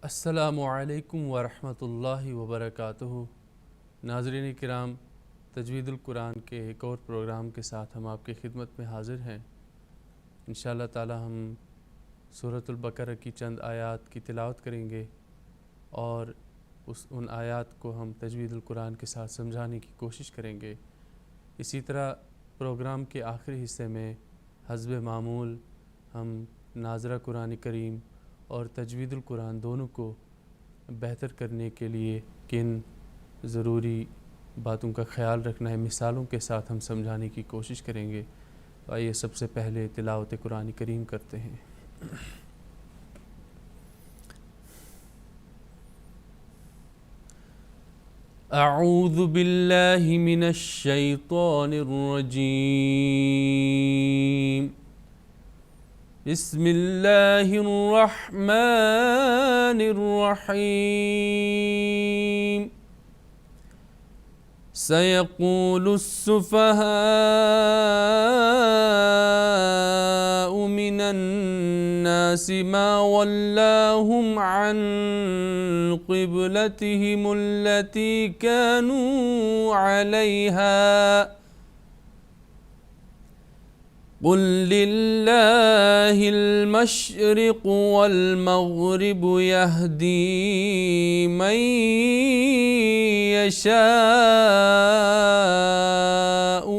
السلام علیکم ورحمۃ اللہ وبرکاتہ۔ ناظرین کرام، تجوید القرآن کے ایک اور پروگرام کے ساتھ ہم آپ کی خدمت میں حاضر ہیں۔ انشاءاللہ تعالی ہم سورۃ البقرہ کی چند آیات کی تلاوت کریں گے اور ان آیات کو ہم تجوید القرآن کے ساتھ سمجھانے کی کوشش کریں گے۔ اسی طرح پروگرام کے آخری حصے میں حسب معمول ہم ناظرہ قرآن کریم اور تجوید القرآن دونوں کو بہتر کرنے کے لیے کن ضروری باتوں کا خیال رکھنا ہے، مثالوں کے ساتھ ہم سمجھانے کی کوشش کریں گے۔ آئیے سب سے پہلے تلاوت قرآن کریم کرتے ہیں۔ اعوذ باللہ من الشیطان الرجیم، بسم اللہ الرحمن الرحیم۔ سيقول السفهاء من الناس ما ولاهم عن قبلتهم التي كانوا عليها قل لله المشرق والمغرب يهدي من يشاء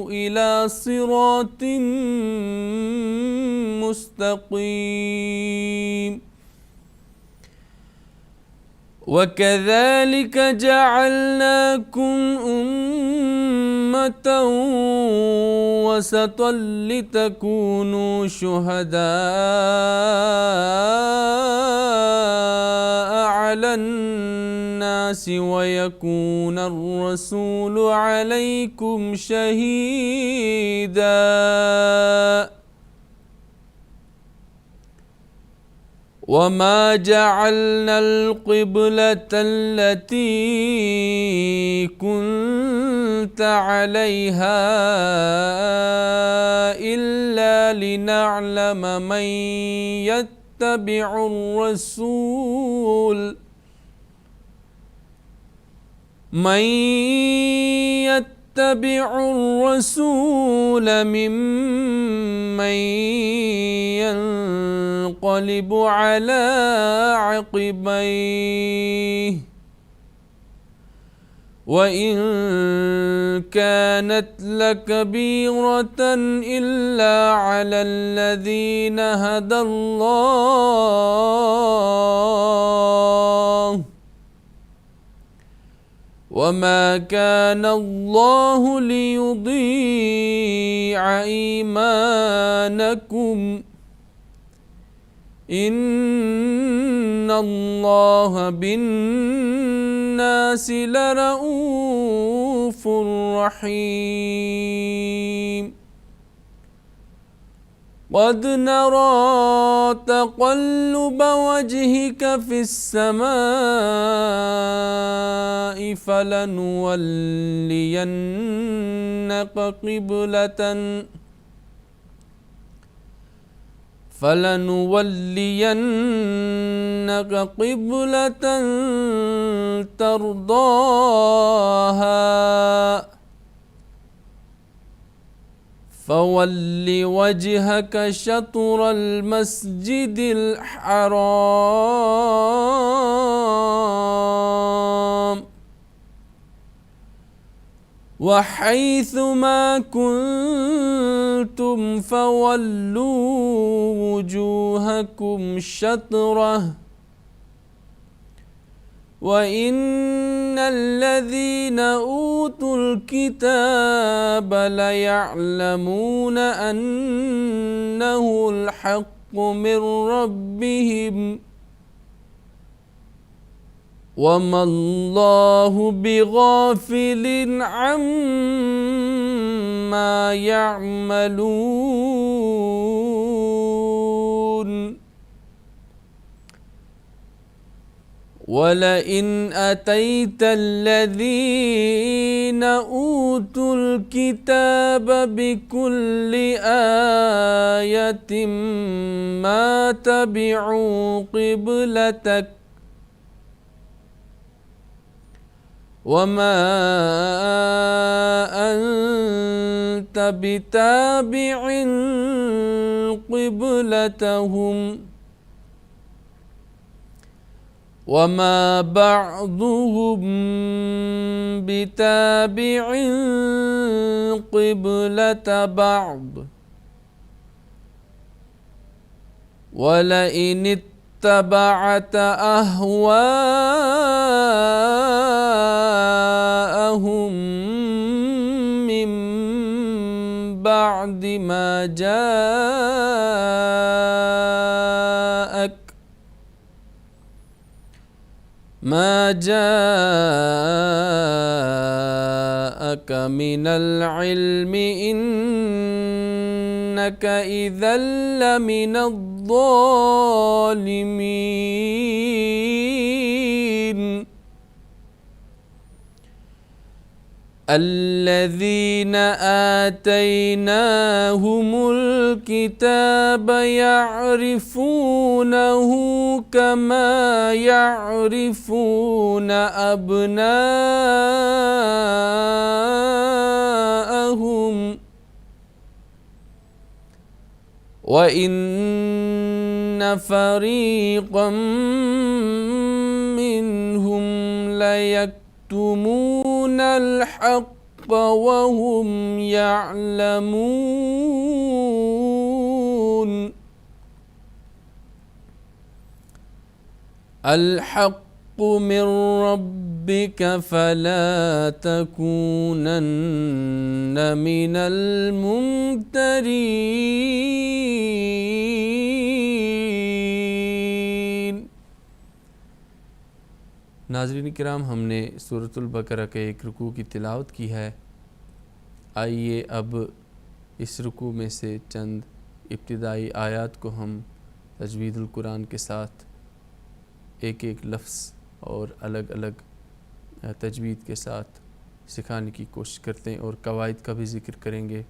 إلى صراط مستقيم وكذلك جعلناكم أمة وسطا لتكونوا شهداء على الناس ويكون الرسول عليكم شهيدا وما جعلنا القبلة التي كنت عليها إلا لنعلم من يتبع الرسول ممن ينقلب على عقبيه وإن كانت لكبيرة إلا على الذين هدى الله وما كان الله ليضيع إيمانكم إن الله بالناس لرؤوف رحيم قد نرى تقلب وجهك في السماء فلنولينك قبلة ترضاها فول وجهك شطر المسجد الحرام وحيث ما كنتم فولوا وجوهكم شطره وإن الذين أوتوا الكتاب ليعلمون أنه الحق من ربهم وما الله بغافل عما يعملون ولئن أتيت الذين أوتوا الكتاب بكل آية ما تبعوا قبلتك وما أنت بتابع قبلتهم وما بعضهم بتابع قبلة بعض ولئن اتبعت أهواءهم من بعد ما جاءك من العلم إنك إذا لمن الظالمين الذين آتيناهم الكتاب يعرفونه كما يعرفون أبناءهم وإن فريقا منهم ليكتمون الحق وهم يعلمون الحق من ربك فلا تكونن من الممترين۔ ناظرین کرام، ہم نے سورۃ البقرہ کے ایک رکوع کی تلاوت کی ہے۔ آئیے اب اس رکوع میں سے چند ابتدائی آیات کو ہم تجوید القرآن کے ساتھ ایک ایک لفظ اور الگ الگ تجوید کے ساتھ سکھانے کی کوشش کرتے ہیں اور قواعد کا بھی ذکر کریں گے۔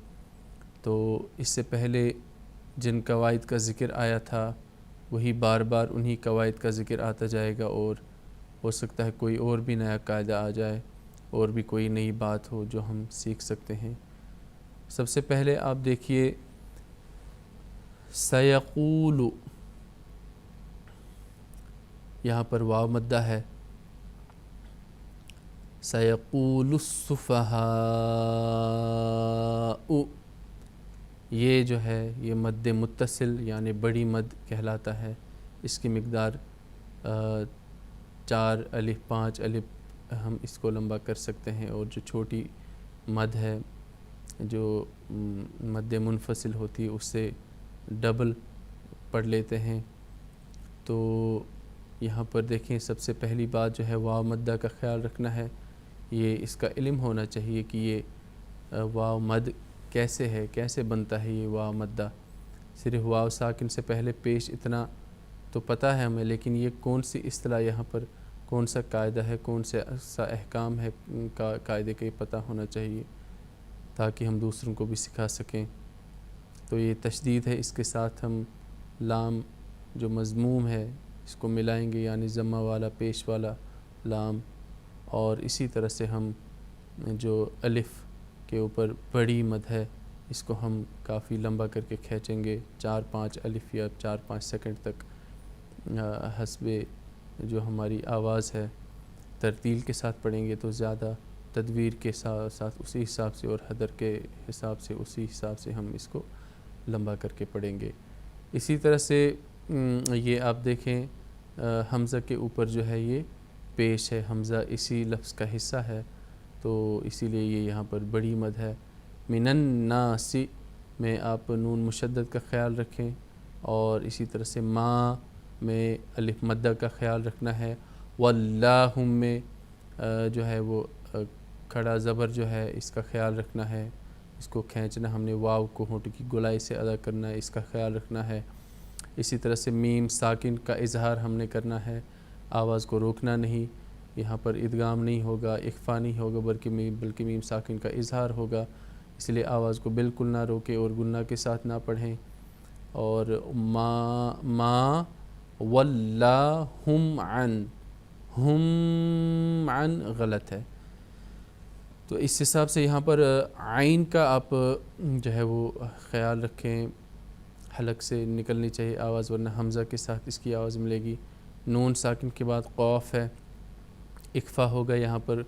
تو اس سے پہلے جن قواعد کا ذکر آیا تھا وہی بار بار انہی قواعد کا ذکر آتا جائے گا، اور ہو سکتا ہے کوئی اور بھی نیا قاعدہ آ جائے اور بھی کوئی نئی بات ہو جو ہم سیکھ سکتے ہیں۔ سب سے پہلے آپ دیکھیے سیقول، یہاں پر واو مدہ ہے، سیقول السفہاء، یہ جو ہے یہ مد متصل یعنی بڑی مد کہلاتا ہے۔ اس کی مقدار 4 الف 5 الف ہم اس کو لمبا کر سکتے ہیں، اور جو چھوٹی مد ہے جو مد منفصل ہوتی ہے اس سے ڈبل پڑھ لیتے ہیں۔ تو یہاں پر دیکھیں سب سے پہلی بات جو ہے واو مدہ کا خیال رکھنا ہے، یہ اس کا علم ہونا چاہیے کہ یہ واو مد کیسے ہے، کیسے بنتا ہے یہ واو مدہ۔ صرف واو ساکن سے پہلے پیش اتنا تو پتہ ہے ہمیں، لیکن یہ کون سی اصطلاح یہاں پر کون سا قاعدہ ہے، کون سا احکام ہے قاعدے کا یہ پتہ ہونا چاہیے تاکہ ہم دوسروں کو بھی سکھا سکیں۔ تو یہ تشدید ہے، اس کے ساتھ ہم لام جو مضموم ہے اس کو ملائیں گے، یعنی ضمہ والا پیش والا لام، اور اسی طرح سے ہم جو الف کے اوپر بڑی مد ہے اس کو ہم کافی لمبا کر کے کھینچیں گے 4-5 الف یا 4-5 سیکنڈ تک، حسب جو ہماری آواز ہے۔ ترتیل کے ساتھ پڑھیں گے تو زیادہ، تدویر کے ساتھ اسی حساب سے، اور حدر کے حساب سے اسی حساب سے ہم اس کو لمبا کر کے پڑھیں گے۔ اسی طرح سے یہ آپ دیکھیں حمزہ کے اوپر جو ہے یہ پیش ہے، حمزہ اسی لفظ کا حصہ ہے، تو اسی لیے یہ یہاں پر بڑی مد ہے۔ من الناس میں آپ نون مشدد کا خیال رکھیں، اور اسی طرح سے ما میں الف مدہ کا خیال رکھنا ہے۔ واللہم میں جو ہے وہ کھڑا زبر جو ہے اس کا خیال رکھنا ہے، اس کو کھینچنا ہم نے، واو کو ہونٹ کی گولائی سے ادا کرنا ہے، اس کا خیال رکھنا ہے۔ اسی طرح سے میم ساکن کا اظہار ہم نے کرنا ہے، آواز کو روکنا نہیں، یہاں پر ادغام نہیں ہوگا، اخفا نہیں ہوگا، بلکہ میم ساکن کا اظہار ہوگا، اس لیے آواز کو بالکل نہ روکیں اور گنہ کے ساتھ نہ پڑھیں۔ اور ما ولاہم عن، ہم عن غلط ہے، تو اس حساب سے یہاں پر عین کا آپ جو ہے وہ خیال رکھیں، حلق سے نکلنی چاہیے آواز، ورنہ حمزہ کے ساتھ اس کی آواز ملے گی۔ نون ساکن کے بعد قوف ہے، اخفا ہوگا، یہاں پر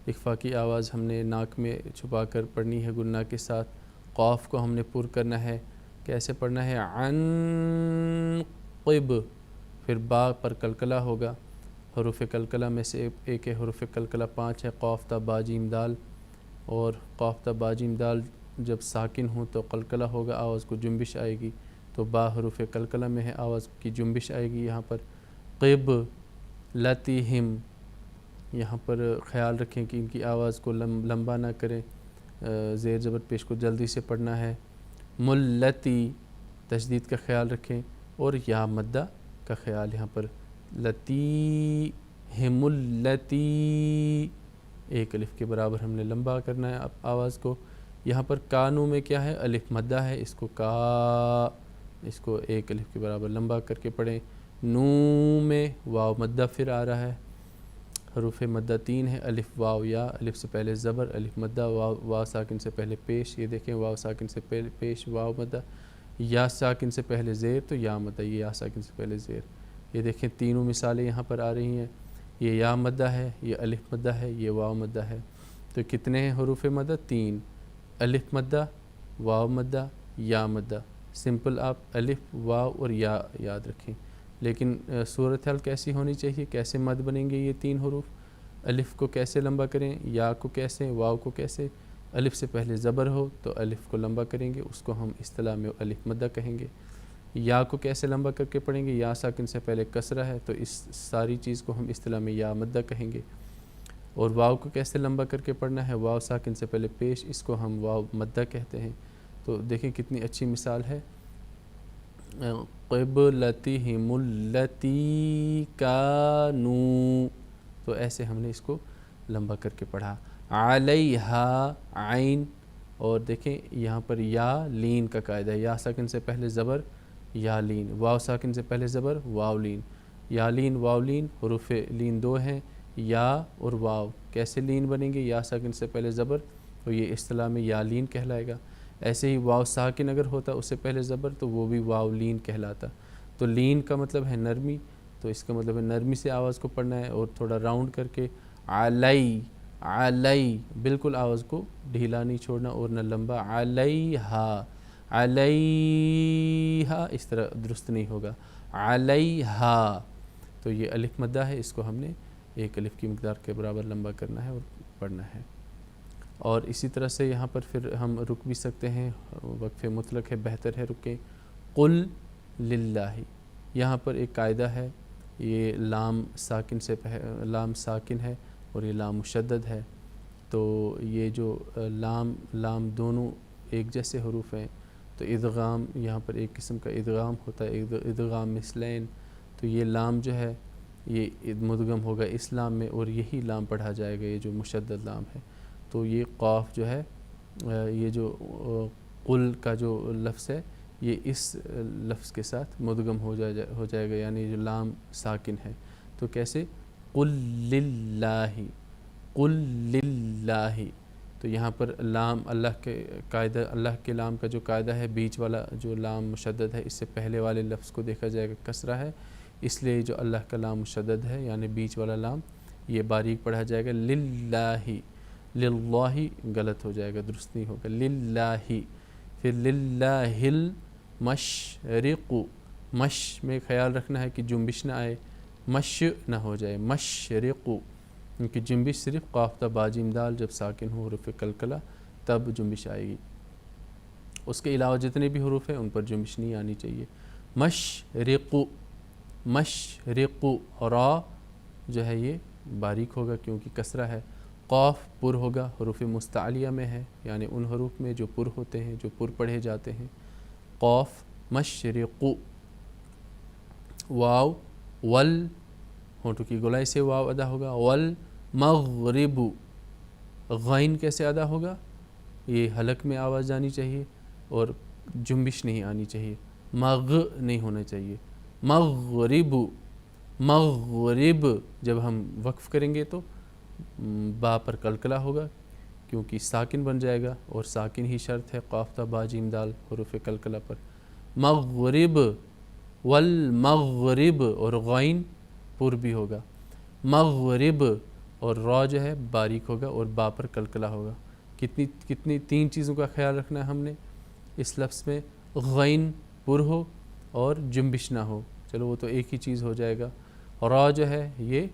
اخفا کی آواز ہم نے ناک میں چھپا کر پڑھنی ہے گناہ کے ساتھ۔ قوف کو ہم نے پر کرنا ہے، کیسے پڑھنا ہے؟ عن قب، پھر با پر کلکلہ ہوگا، حروف کلکلہ میں سے ایک ہے، حروف کلکلہ 5 ہے، قوف تا با جیم دال، اور قوف تا با جیم دال جب ساکن ہوں تو کلکلہ ہوگا، آواز کو جنبش آئے گی، تو با حروف کلکلہ میں ہے، آواز کی جنبش آئے گی یہاں پر۔ قب لتہم، یہاں پر خیال رکھیں کہ ان کی آواز کو لمبا نہ کریں، زیر زبر پیش کو جلدی سے پڑھنا ہے۔ ملتی، تشدید کا خیال رکھیں، اور یا مدہ کا خیال یہاں پر، لتی ہم التی، ایک الف کے برابر ہم نے لمبا کرنا ہے آواز کو۔ یہاں پر کانو میں کیا ہے؟ الف مدہ ہے، اس کو کا، اس کو ایک الف کے برابر لمبا کر کے پڑھیں۔ نو میں واو مدہ پھر آ رہا ہے، حروف مدہ 3 ہے، الف واو یا، الف سے پہلے زبر، الف مدہ، واو ساکن سے پہلے پیش، یہ دیکھیں واو ساکن سے پہلے پیش واو مدہ، یا ساکن سے پہلے زیر تو یا مدہ، یہ یا ساکن سے پہلے زیر، یہ دیکھیں تینوں مثالیں یہاں پر آ رہی ہیں، یہ یا مدہ ہے، یہ الف مدہ ہے، یہ واو مدہ ہے۔ تو کتنے ہیں حروف مدہ؟ 3، الف مدہ، واو مدہ، یا مدہ۔ سمپل آپ الف، واو اور یا یاد رکھیں، لیکن صورتحال کیسی ہونی چاہیے، کیسے مد بنیں گے یہ 3 حروف؟ الف کو کیسے لمبا کریں، یا کو کیسے، واو کو کیسے؟ الف سے پہلے زبر ہو تو الف کو لمبا کریں گے، اس کو ہم اصطلاح میں الف مدہ کہیں گے۔ یا کو کیسے لمبا کر کے پڑھیں گے؟ یا ساکن سے پہلے کسرہ ہے تو اس ساری چیز کو ہم اصطلاح میں یا مدہ کہیں گے۔ اور واو کو کیسے لمبا کر کے پڑھنا ہے؟ واو ساکن سے پہلے پیش، اس کو ہم واو مدہ کہتے ہیں۔ تو دیکھیں کتنی اچھی مثال ہے، قبلتہم التی کانوا، تو ایسے ہم نے اس کو لمبا کر کے پڑھا۔ علیہا عین، اور دیکھیں یہاں پر یا لین کا قاعدہ ہے، یا ساکن سے پہلے زبر، یا لین، واو ساکن سے پہلے زبر، واو لین، یا لین واو لین، حروف لین 2 ہیں، یا اور واو، کیسے لین بنیں گے؟ یا ساکن سے پہلے زبر، تو یہ اصطلاح میں یا لین کہلائے گا۔ ایسے ہی واو ساکن اگر ہوتا اس سے پہلے زبر تو وہ بھی واو لین کہلاتا۔ تو لین کا مطلب ہے نرمی، تو اس کا مطلب ہے نرمی سے آواز کو پڑھنا ہے، اور تھوڑا راؤنڈ کر کے علی، علی، بالکل آواز کو ڈھیلا نہیں چھوڑنا اور نہ لمبا، علیہا، علیہا، اس طرح درست نہیں ہوگا، علیہا، تو یہ الف مدہ ہے، اس کو ہم نے ایک الف کی مقدار کے برابر لمبا کرنا ہے اور پڑھنا ہے۔ اور اسی طرح سے یہاں پر پھر ہم رک بھی سکتے ہیں، وقف مطلق ہے، بہتر ہے رکیں۔ قل للہ، یہاں پر ایک قاعدہ ہے، یہ لام ساکن سے لام ساکن ہے اور یہ لام مشدد ہے، تو یہ جو لام دونوں ایک جیسے حروف ہیں، تو ادغام یہاں پر ایک قسم کا ادغام ہوتا ہے، ادغام مثلین، تو یہ لام جو ہے یہ مدغم ہوگا اس لام میں، اور یہی لام پڑھا جائے گا، یہ جو مشدد لام ہے۔ تو یہ قاف جو ہے، یہ جو قل کا جو لفظ ہے یہ اس لفظ کے ساتھ مدغم ہو جائے گا، یعنی جو لام ساکن ہے، تو کیسے؟ قل للہ، قل للہ، تو یہاں پر لام اللہ کے قاعدہ، اللہ کے لام کا جو قاعدہ ہے، بیچ والا جو لام مشدد ہے، اس سے پہلے والے لفظ کو دیکھا جائے گا کسرہ ہے، اس لیے جو اللہ کا لام مشدد ہے یعنی بیچ والا لام یہ باریک پڑھا جائے گا۔ للہ، للہ غلط ہو جائے گا، درست نہیں ہوگا، للہ، پھر للہ المشرق، مش میں خیال رکھنا ہے کہ جنبش نہ آئے، مش نہ ہو جائے، مشرق، کیونکہ جنبش صرف قاف تا با جیم دال جب ساکن ہو حروف کلکلہ تب جنبش آئے گی، اس کے علاوہ جتنے بھی حروف ہیں ان پر جنبش نہیں آنی چاہیے۔ مشرق، مشرق، را جو ہے یہ باریک ہوگا کیونکہ کسرہ ہے، قاف پر ہوگا، حروف مستعلیہ میں ہے، یعنی ان حروف میں جو پر ہوتے ہیں، جو پر پڑھے جاتے ہیں، قاف، مشرق، واو، ول، ہونٹوں کی گولائی سے واو ادا ہوگا، والمغرب، غین کیسے ادا ہوگا؟ یہ حلق میں آواز جانی چاہیے اور جنبش نہیں آنی چاہیے، مغ نہیں ہونا چاہیے، مغرب، مغرب، جب ہم وقف کریں گے تو با پر کلکلہ ہوگا، کیونکہ ساکن بن جائے گا اور ساکن ہی شرط ہے قاف تا با جیم دال حروف قلقلہ پر. مغرب والمغرب اور غائن پر بھی ہوگا. مغرب اور را جو ہے باریک ہوگا اور با پر قلقلہ ہوگا. کتنی 3 چیزوں کا خیال رکھنا ہے ہم نے اس لفظ میں. غین پر ہو اور جنبش نہ ہو، چلو وہ تو ایک ہی چیز ہو جائے گا. را جو ہے یہ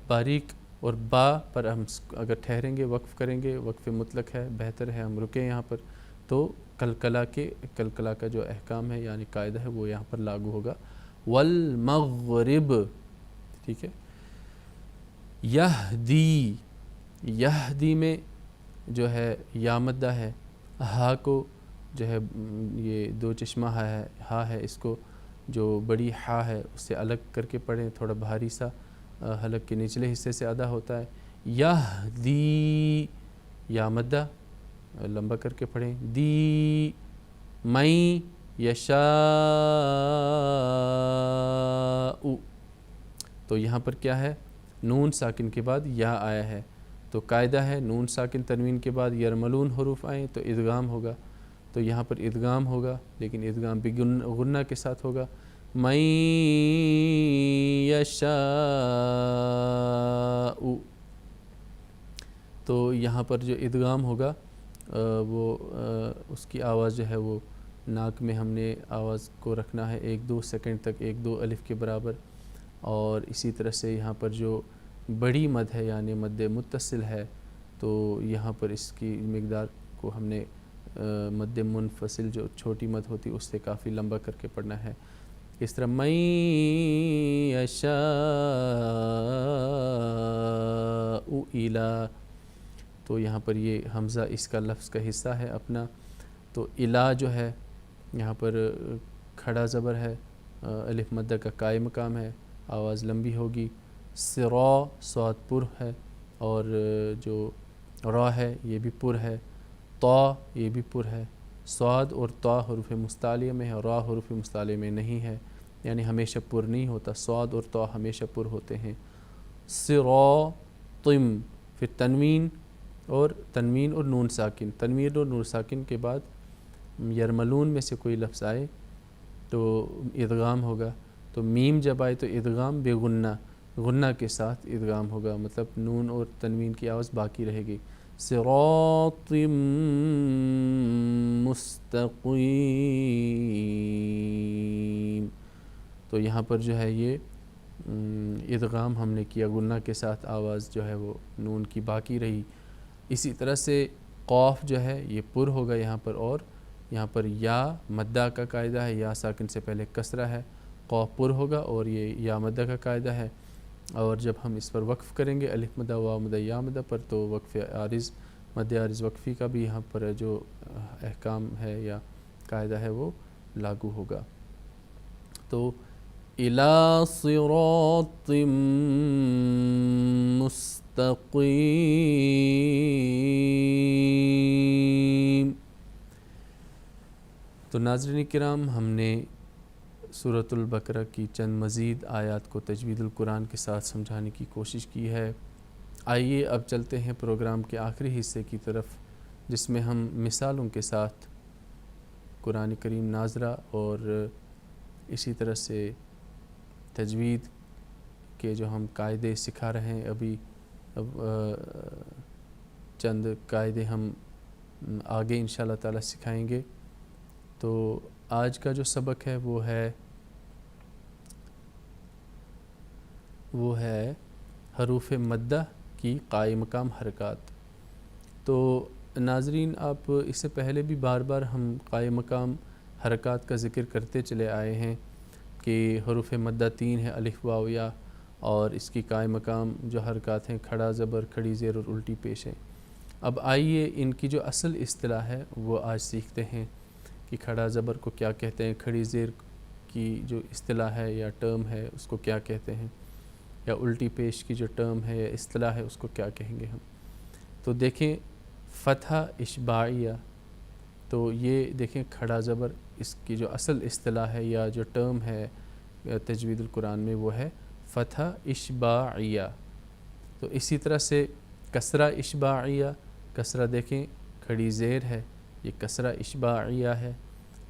باریک اور با پر ہم اگر ٹھہریں گے وقف کریں گے، وقف مطلق ہے، بہتر ہے ہم رکیں یہاں پر، تو قلقلہ کا جو احکام ہے یعنی قاعدہ ہے وہ یہاں پر لاگو ہوگا. والمغرب، ٹھیک ہے. یہدی، یہدی میں جو ہے یا مدہ ہے، ہا کو جو ہے یہ 2 چشمہ ہا ہے، اس کو جو بڑی ہا ہے اس سے الگ کر کے پڑھیں، تھوڑا بھاری سا حلق کے نچلے حصے سے ادا ہوتا ہے. یہدی یا مدہ لمبا کر کے پڑھیں. دی من یشاء، تو یہاں پر کیا ہے، نون ساکن کے بعد یا آیا ہے، تو قاعدہ ہے نون ساکن تنوین کے بعد یرملون حروف آئیں تو ادغام ہوگا، تو یہاں پر ادغام ہوگا لیکن ادغام غنہ کے ساتھ ہوگا. من یشاء، تو یہاں پر جو ادغام ہوگا وہ اس کی آواز جو ہے وہ ناک میں ہم نے آواز کو رکھنا ہے 1-2 سیکنڈ تک، 1-2 الف کے برابر. اور اسی طرح سے یہاں پر جو بڑی مد ہے یعنی مد متصل ہے تو یہاں پر اس کی مقدار کو ہم نے مد منفصل جو چھوٹی مد ہوتی اس سے کافی لمبا کر کے پڑھنا ہے. اس طرح من یشاء الی، تو یہاں پر یہ حمزہ اس کا لفظ کا حصہ ہے اپنا. تو الا جو ہے یہاں پر کھڑا زبر ہے، الف مدہ کا قائم مقام ہے، آواز لمبی ہوگی. صرا صاد پر ہے اور جو را ہے یہ بھی پر ہے. طا یہ بھی پر ہے. صاد اور طا حروف مستعلیہ میں ہے، را حروف مستعلیہ میں نہیں ہے، یعنی ہمیشہ پر نہیں ہوتا. صاد اور طا ہمیشہ پر ہوتے ہیں. صراطم، پھر تنوین اور نون ساکن، تنوین اور نون ساکن کے بعد یرملون میں سے کوئی لفظ آئے تو ادغام ہوگا. تو میم جب آئے تو ادغام بے غنہ کے ساتھ ادغام ہوگا، مطلب نون اور تنوین کی آواز باقی رہے گی. صراط مستقیم، تو یہاں پر جو ہے یہ ادغام ہم نے کیا غنہ کے ساتھ، آواز جو ہے وہ نون کی باقی رہی. اسی طرح سے قاف جو ہے یہ پر ہوگا یہاں پر، اور یہاں پر یا مدہ کا قاعدہ ہے، یا ساکن سے پہلے کسرہ ہے، قاف پر ہوگا اور یہ یا مدہ کا قاعدہ ہے. اور جب ہم اس پر وقف کریں گے الف مدہ واو مدہ یا مدہ پر تو وقف عارض مد عارض وقفی کا بھی یہاں پر جو احکام ہے یا قاعدہ ہے وہ لاگو ہوگا. تو الی صراط مستقیم. تو ناظرین کرام، ہم نے سورۃ البقرہ کی چند مزید آیات کو تجوید القرآن کے ساتھ سمجھانے کی کوشش کی ہے. آئیے اب چلتے ہیں پروگرام کے آخری حصے کی طرف، جس میں ہم مثالوں کے ساتھ قرآن کریم ناظرہ اور اسی طرح سے تجوید کے جو ہم قاعدے سکھا رہے ہیں ابھی، چند قاعدے ہم آگے انشاءاللہ تعالی سکھائیں گے. تو آج کا جو سبق ہے وہ ہے حروف مدہ کی قائم مقام حرکات. تو ناظرین، آپ اس سے پہلے بھی بار بار ہم قائم مقام حرکات کا ذکر کرتے چلے آئے ہیں کہ حروف مدہ 3 ہے، الف واو یا، اور اس کی قائم مقام جو حرکات ہیں کھڑا زبر، کھڑی زیر اور الٹی پیش ہیں. اب آئیے ان کی جو اصل اصطلاح ہے وہ آج سیکھتے ہیں کہ کھڑا زبر کو کیا کہتے ہیں، کھڑی زیر کی جو اصطلاح ہے یا ٹرم ہے اس کو کیا کہتے ہیں، یا الٹی پیش کی جو ٹرم ہے یا اصطلاح ہے اس کو کیا کہیں گے ہم. تو دیکھیں فتحہ اشباعیہ، تو یہ دیکھیں کھڑا زبر، اس کی جو اصل اصطلاح ہے یا جو ٹرم ہے تجوید القرآن میں وہ ہے فتحہ اشباعیہ. تو اسی طرح سے کسرہ اشباعیہ، کسرہ دیکھیں کھڑی زیر ہے، یہ کسرہ اشباعیہ ہے،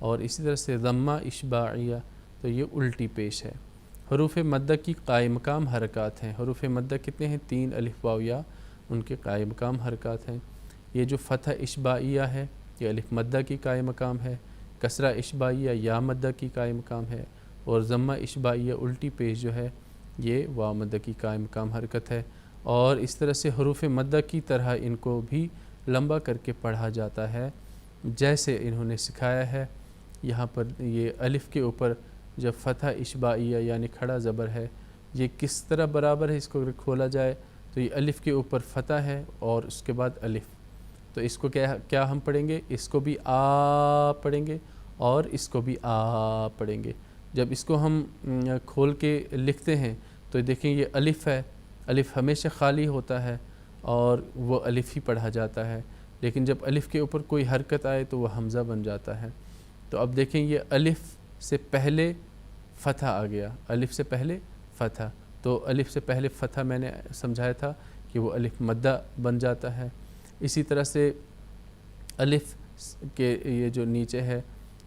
اور اسی طرح سے ضمہ اشباعیہ، تو یہ الٹی پیش ہے۔ حروف مدہ کی قائم مقام حرکات ہیں، حروف مدہ کتنے ہیں؟ 3 الف واو یا، ان کے قائم مقام حرکات ہیں۔ یہ جو فتح اشباعیہ ہے یہ الف مدہ کی قائم مقام ہے، کسرہ اشباعیہ یا مدہ کی قائم مقام ہے، اور ضمہ اشباعیہ الٹی پیش جو ہے یہ واو مدہ کی قائم مقام حرکت ہے۔ اور اس طرح سے حروف مدہ کی طرح ان کو بھی لمبا کر کے پڑھا جاتا ہے، جیسے انہوں نے سکھایا ہے۔ یہاں پر یہ الف کے اوپر جب فتح اشباعیہ یعنی کھڑا زبر ہے، یہ کس طرح برابر ہے؟ اس کو اگر کھولا جائے تو یہ الف کے اوپر فتح ہے اور اس کے بعد الف، تو اس کو کیا ہم پڑھیں گے؟ اس کو بھی آ پڑھیں گے اور اس کو بھی آ پڑھیں گے۔ جب اس کو ہم کھول کے لکھتے ہیں تو دیکھیں یہ الف ہے، الف ہمیشہ خالی ہوتا ہے اور وہ الف ہی پڑھا جاتا ہے، لیکن جب الف کے اوپر کوئی حرکت آئے تو وہ حمزہ بن جاتا ہے۔ تو اب دیکھیں یہ الف سے پہلے فتح آ گیا، الف سے پہلے فتح، تو الف سے پہلے فتح میں نے سمجھایا تھا کہ وہ الف مدہ بن جاتا ہے۔ اسی طرح سے الف کے یہ جو نیچے ہے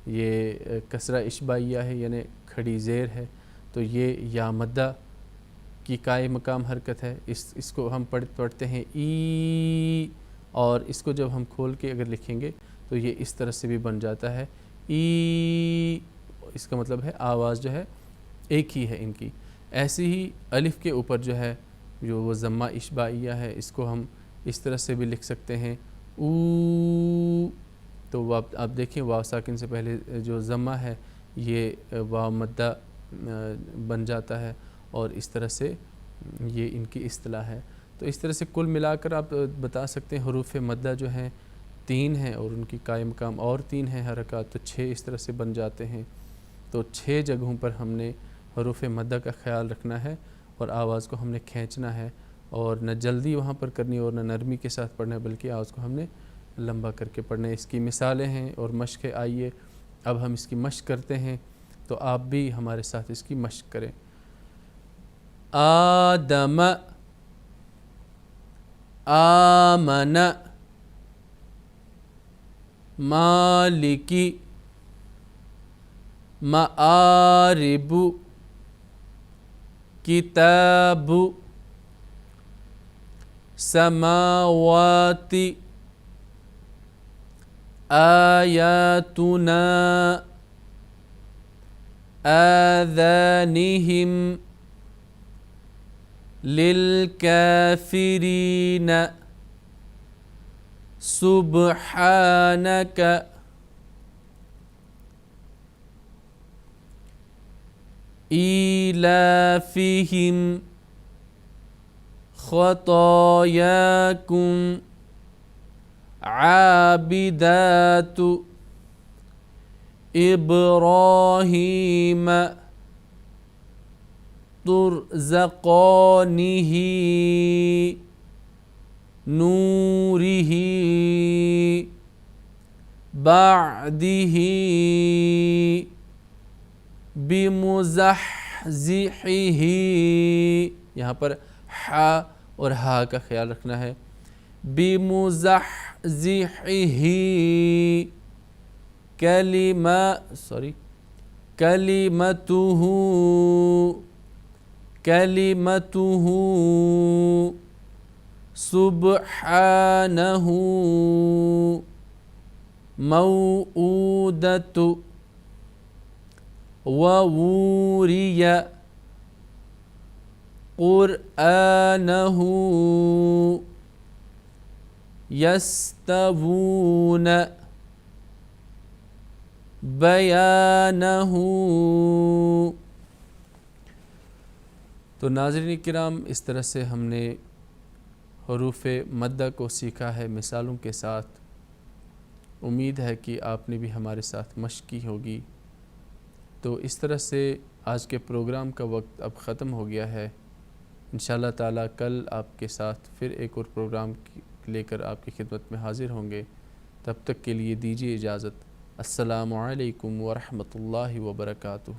یہ کسرہ اشباعیہ ہے یعنی کھڑی زیر ہے، تو یہ یا مدہ کی قائم مقام حرکت ہے، اس کو ہم پڑھتے ہیں ای، اور اس کو جب ہم کھول کے اگر لکھیں گے تو یہ اس طرح سے بھی بن جاتا ہے ای، اس کا مطلب ہے آواز جو ہے ایک ہی ہے ان کی۔ ایسے ہی الف کے اوپر جو ہے جو وہ ضمہ اشباعیہ ہے، اس کو ہم اس طرح سے بھی لکھ سکتے ہیں او، تو آپ دیکھیں واو ساکن سے پہلے جو ضمہ ہے یہ واو مدہ بن جاتا ہے، اور اس طرح سے یہ ان کی اصطلاح ہے۔ تو اس طرح سے کل ملا کر آپ بتا سکتے ہیں حروف مدہ جو ہیں 3 ہیں اور ان کی قائم مقام اور 3 ہیں حرکات، تو 6 اس طرح سے بن جاتے ہیں۔ تو 6 جگہوں پر ہم نے حروف مدہ کا خیال رکھنا ہے اور آواز کو ہم نے کھینچنا ہے، اور نہ جلدی وہاں پر کرنی اور نہ نرمی کے ساتھ پڑھنا ہے، بلکہ آواز کو ہم نے لمبا کر کے پڑھنا ہے۔ اس کی مثالیں ہیں اور مشق ہے، آئیے اب ہم اس کی مشق کرتے ہیں، تو آپ بھی ہمارے ساتھ اس کی مشق کریں۔ آدم، آمن، مالکی، معارب، کتاب، سماوات، آیاتنا، آذانہم، للکافرین، سبحانک، ایلافہم، خطایاکم، عابدات، ابراہیم، ترزقانہ، نورہ، بعدہ، بمزحزحہ، یہاں پر ح اور ہا کا خیال رکھنا ہے، بمزحزحہ، کلمتہ، سبحانہ، موعودۃ، ووریہ، قرآنہ، یستوون، بیانہ۔ تو ناظرین کرام، اس طرح سے ہم نے حروف مدہ کو سیکھا ہے مثالوں کے ساتھ۔ امید ہے کہ آپ نے بھی ہمارے ساتھ مشق کی ہوگی۔ تو اس طرح سے آج کے پروگرام کا وقت اب ختم ہو گیا ہے۔ انشاءاللہ تعالیٰ کل آپ کے ساتھ پھر ایک اور پروگرام لے کر آپ کی خدمت میں حاضر ہوں گے۔ تب تک کے لیے دیجیے اجازت۔ السلام علیکم ورحمۃ اللہ وبرکاتہ۔